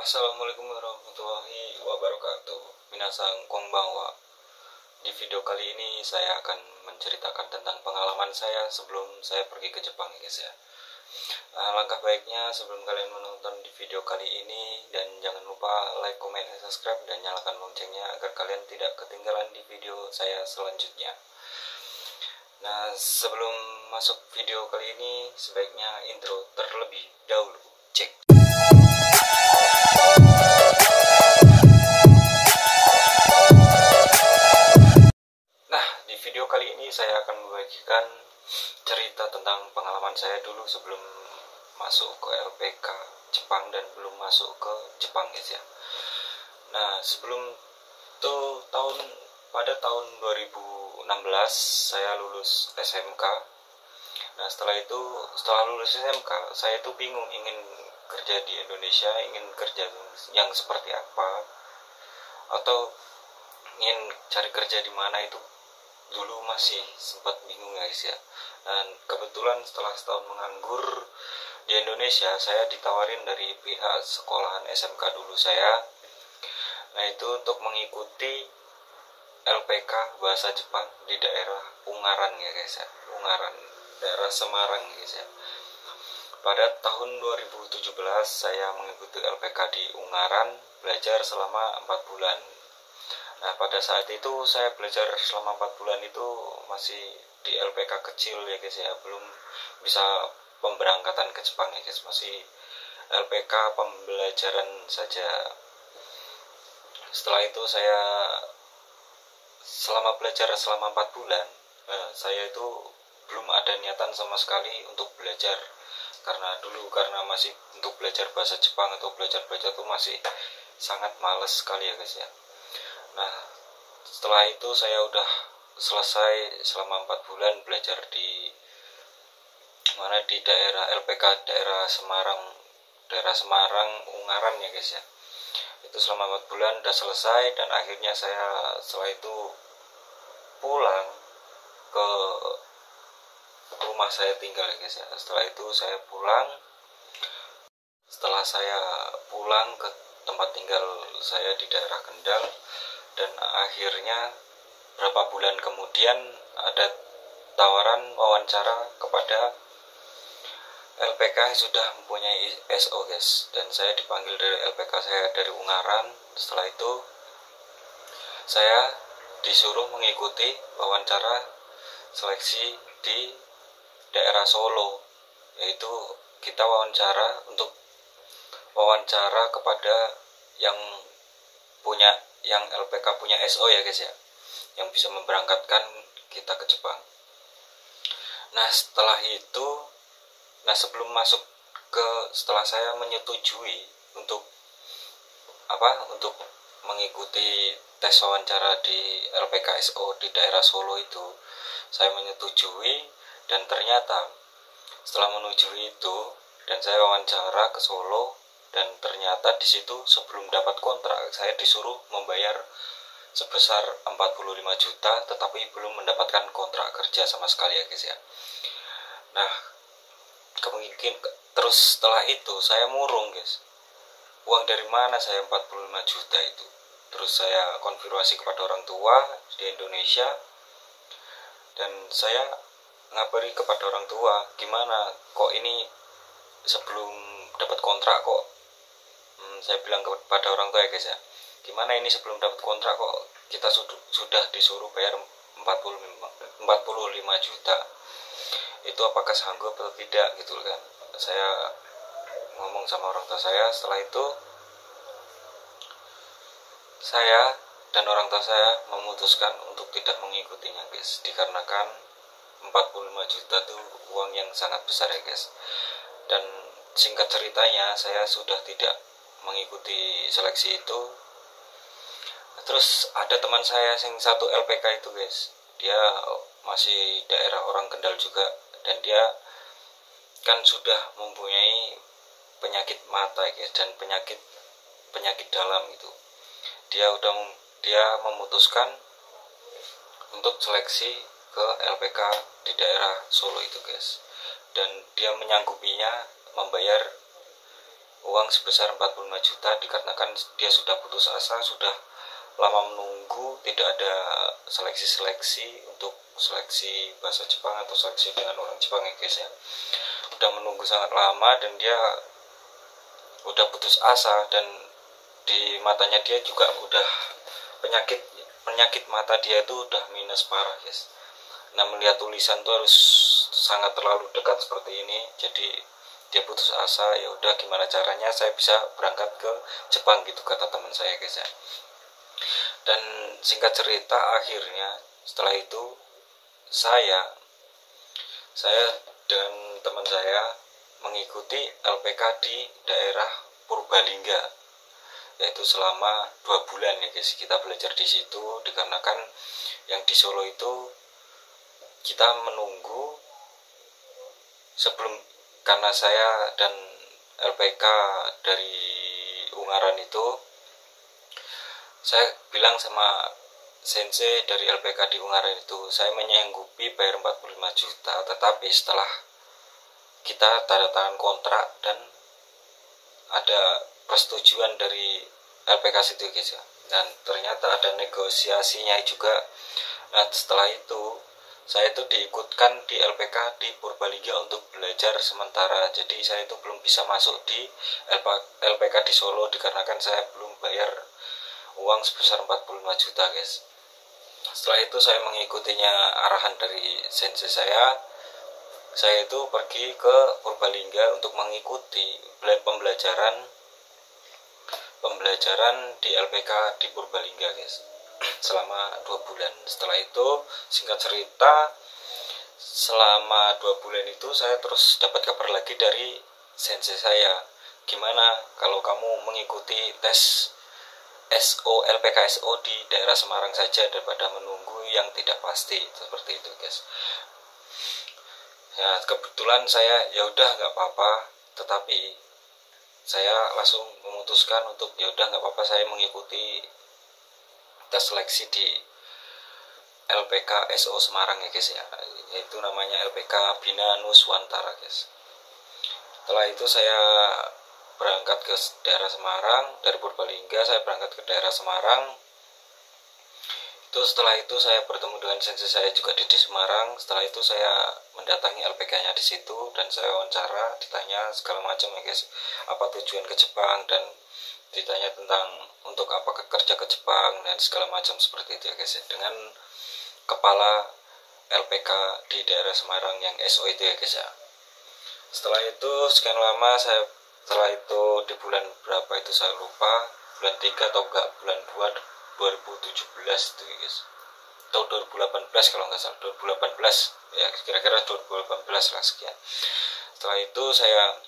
Assalamualaikum warahmatullahi wabarakatuh. Minasang konbanwa. Di video kali ini saya akan menceritakan tentang pengalaman saya sebelum saya pergi ke Jepang ya guys ya. Langkah baiknya sebelum kalian menonton di video kali ini, dan jangan lupa like, comment, dan subscribe, dan nyalakan loncengnya agar kalian tidak ketinggalan di video saya selanjutnya. Nah, sebelum masuk video kali ini, sebaiknya intro terlebih dahulu. Cek. Nah, di video kali ini saya akan membagikan cerita tentang pengalaman saya dulu sebelum masuk ke LPK Jepang dan belum masuk ke Jepang guys ya. Nah, sebelum itu pada tahun 2016 saya lulus SMK. Nah, setelah lulus SMK, saya itu bingung ingin kerja di Indonesia, ingin kerja yang seperti apa, atau ingin cari kerja di mana, itu dulu masih sempat bingung guys ya. Dan kebetulan setelah setahun menganggur di Indonesia, saya ditawarin dari pihak sekolahan SMK dulu saya, nah itu untuk mengikuti LPK bahasa Jepang di daerah Ungaran ya guys ya, Ungaran, daerah Semarang guys ya. Pada tahun 2017 saya mengikuti LPK di Ungaran, belajar selama 4 bulan. Nah, pada saat itu saya belajar selama 4 bulan itu masih di LPK kecil ya guys ya, belum bisa pemberangkatan ke Jepang ya guys, masih LPK pembelajaran saja. Setelah itu saya selama belajar selama 4 bulan, saya itu belum ada niatan sama sekali untuk belajar, karena masih untuk belajar bahasa Jepang atau belajar itu masih sangat males sekali ya guys ya. Nah, setelah itu saya udah selesai selama 4 bulan belajar di daerah LPK daerah Semarang Ungaran ya guys ya. Itu selama 4 bulan udah selesai, dan akhirnya saya setelah itu pulang ke rumah saya tinggal ya guys ya. Setelah saya pulang ke tempat tinggal saya di daerah Kendal, dan akhirnya berapa bulan kemudian ada tawaran wawancara kepada LPK yang sudah mempunyai SO guys, dan saya dipanggil dari LPK saya dari Ungaran. Setelah itu saya disuruh mengikuti wawancara seleksi di daerah Solo, yaitu kita wawancara kepada yang LPK punya SO ya guys ya, yang bisa memberangkatkan kita ke Jepang. Nah, setelah saya menyetujui untuk mengikuti tes wawancara di LPK SO di daerah Solo itu, saya menyetujui, dan ternyata setelah menyetujui itu dan saya wawancara ke Solo, dan ternyata di situ sebelum dapat kontrak saya disuruh membayar sebesar 45 juta, tetapi belum mendapatkan kontrak kerja sama sekali ya guys ya. Nah, terus setelah itu saya murung guys, uang dari mana saya 45 juta itu. Terus saya konfirmasi kepada orang tua di Indonesia, dan saya ngabari kepada orang tua, gimana kok ini sebelum dapat kontrak kok, saya bilang kepada orang tua ya guys ya, gimana ini sebelum dapat kontrak kok kita sudah disuruh bayar 45 juta, itu apakah sanggup atau tidak gitu kan. Saya ngomong sama orang tua saya. Setelah itu saya dan orang tua saya memutuskan untuk tidak mengikutinya guys, dikarenakan 45 juta itu uang yang sangat besar ya guys. Dan singkat ceritanya, saya sudah tidak mengikuti seleksi itu. Terus ada teman saya yang satu LPK itu guys, dia masih daerah orang Kendal juga, dan dia kan sudah mempunyai penyakit mata guys, dan penyakit dalam itu. Dia memutuskan untuk seleksi ke LPK di daerah Solo itu guys, dan dia menyanggupinya membayar uang sebesar 45 juta dikarenakan dia sudah putus asa, sudah lama menunggu, tidak ada seleksi untuk seleksi bahasa Jepang atau seleksi dengan orang Jepang ya guys ya. Udah menunggu sangat lama dan dia udah putus asa, dan di matanya dia juga udah penyakit mata dia itu udah minus parah guys. Nah, melihat tulisan tuh harus sangat terlalu dekat seperti ini, jadi dia putus asa. Ya udah, gimana caranya saya bisa berangkat ke Jepang gitu, kata teman saya guys ya. Dan singkat cerita, akhirnya setelah itu saya dengan teman saya mengikuti LPK di daerah Purbalingga, yaitu selama 2 bulan ya guys. Kita belajar di situ dikarenakan yang di Solo itu kita menunggu sebelum, karena saya dan LPK dari Ungaran itu, saya bilang sama sensei dari LPK di Ungaran itu, saya menyanggupi bayar 45 juta, tetapi setelah kita tanda tangan kontrak dan ada persetujuan dari LPK situ guys ya, dan ternyata ada negosiasinya juga. Nah, setelah itu saya itu diikutkan di LPK di Purbalingga untuk belajar sementara. Jadi saya itu belum bisa masuk di LPK di Solo dikarenakan saya belum bayar uang sebesar 45 juta guys. Setelah itu saya mengikutinya arahan dari sensei saya itu pergi ke Purbalingga untuk mengikuti pembelajaran di LPK di Purbalingga guys, selama 2 bulan. Setelah itu, singkat cerita, selama 2 bulan itu saya terus dapat kabar lagi dari sensei saya, gimana kalau kamu mengikuti tes LPK SO di daerah Semarang saja daripada menunggu yang tidak pasti, seperti itu guys. Ya, kebetulan saya ya udah nggak apa-apa, tetapi saya langsung memutuskan untuk ya udah nggak apa-apa, saya mengikuti tes seleksi di LPK SO Semarang ya guys ya, yaitu namanya LPK Bina Nuswantara guys. Setelah itu saya berangkat ke daerah Semarang, dari Purbalingga saya berangkat ke daerah Semarang. Setelah itu saya bertemu dengan sensei saya juga di Semarang. Setelah itu saya mendatangi LPK-nya di situ dan saya wawancara, ditanya segala macam ya guys, apa tujuan ke Jepang, dan ditanya tentang untuk apa kerja ke Jepang dan segala macam seperti itu ya guys, dengan kepala LPK di daerah Semarang yang SO itu ya guys ya. Setelah itu sekian lama setelah itu di bulan berapa itu saya lupa, bulan 3 atau enggak bulan 2 2017 itu guys, atau 2018 kalau nggak salah, 2018 ya, kira-kira 2018 lah sekian. Setelah itu saya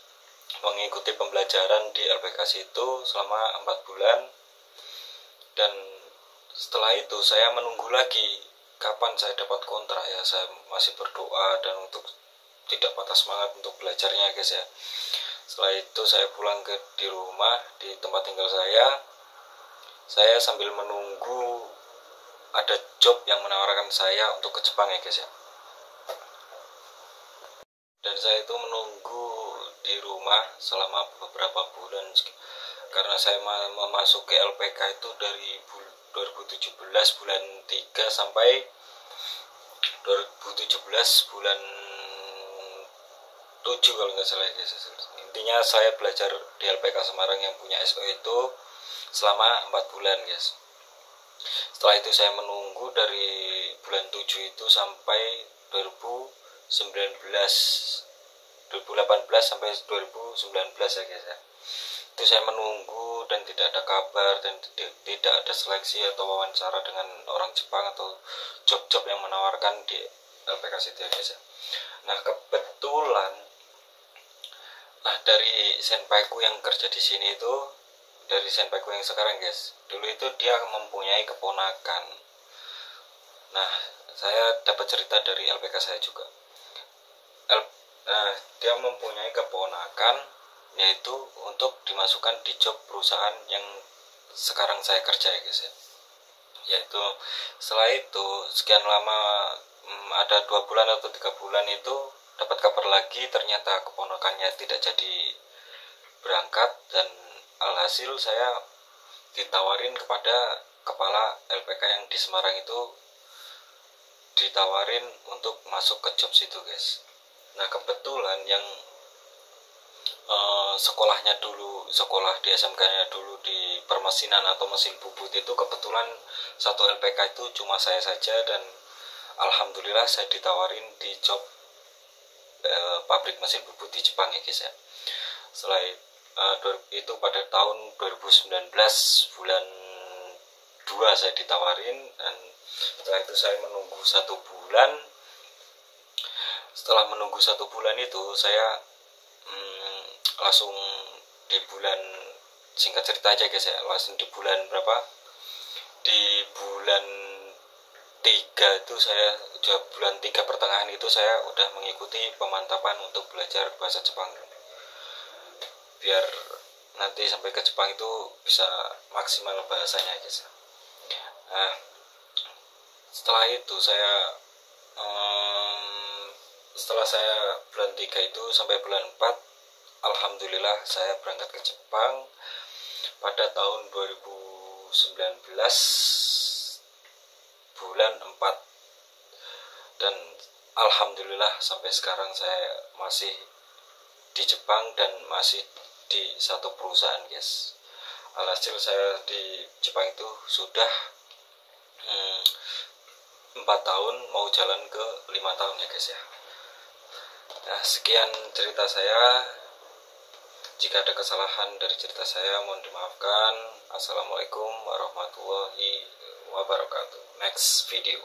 mengikuti pembelajaran di LPK itu selama 4 bulan, dan setelah itu saya menunggu lagi kapan saya dapat kontrak ya. Saya masih berdoa dan untuk tidak patah semangat untuk belajarnya guys ya. Setelah itu saya pulang di rumah, di tempat tinggal saya sambil menunggu ada job yang menawarkan saya untuk ke Jepang ya guys ya. Dan saya itu menunggu di rumah selama beberapa bulan, karena saya memasuki LPK itu dari 2017 bulan 3 sampai 2017 bulan 7 kalau nggak salah ya guys. Intinya saya belajar di LPK Semarang yang punya SO itu selama 4 bulan guys. Setelah itu saya menunggu dari bulan 7 itu sampai 2018 sampai 2019 ya guys ya. Itu saya menunggu dan tidak ada kabar dan tidak ada seleksi atau wawancara dengan orang Jepang atau job-job yang menawarkan di LPK situ ya guys ya. Nah, kebetulan dari senpaiku yang kerja di sini itu, dari senpaiku yang sekarang guys, dulu itu dia mempunyai keponakan. Nah, saya dapat cerita dari LPK saya juga. Dia mempunyai keponakan, yaitu untuk dimasukkan di job perusahaan yang sekarang saya kerja ya guys ya. Yaitu setelah itu sekian lama, ada 2 bulan atau 3 bulan itu dapat kabar lagi, ternyata keponakannya tidak jadi berangkat, dan alhasil saya ditawarin kepada kepala LPK yang di Semarang itu, ditawarin untuk masuk ke job situ guys. Nah kebetulan yang sekolahnya dulu, sekolah di SMK-nya dulu di permesinan atau mesin bubut itu, kebetulan satu LPK itu cuma saya saja, dan alhamdulillah saya ditawarin di job pabrik mesin bubut di Jepang ya guys ya. Setelah itu pada tahun 2019 bulan 2 saya ditawarin, dan setelah itu saya menunggu 1 bulan. Setelah menunggu 1 bulan itu saya langsung di bulan, singkat cerita aja guys ya, langsung di bulan berapa, di bulan 3 itu saya, bulan 3 pertengahan itu saya udah mengikuti pemantapan untuk belajar bahasa Jepang, biar nanti sampai ke Jepang itu bisa maksimal bahasanya guys. Nah setelah itu saya setelah saya bulan 3 itu sampai bulan 4, alhamdulillah saya berangkat ke Jepang pada tahun 2019 bulan 4, dan alhamdulillah sampai sekarang saya masih di Jepang dan masih di satu perusahaan guys. Alhasil saya di Jepang itu sudah 4 tahun, mau jalan ke 5 tahun ya guys ya. Nah sekian cerita saya. Jika ada kesalahan dari cerita saya mohon dimaafkan. Assalamualaikum warahmatullahi wabarakatuh. Next video.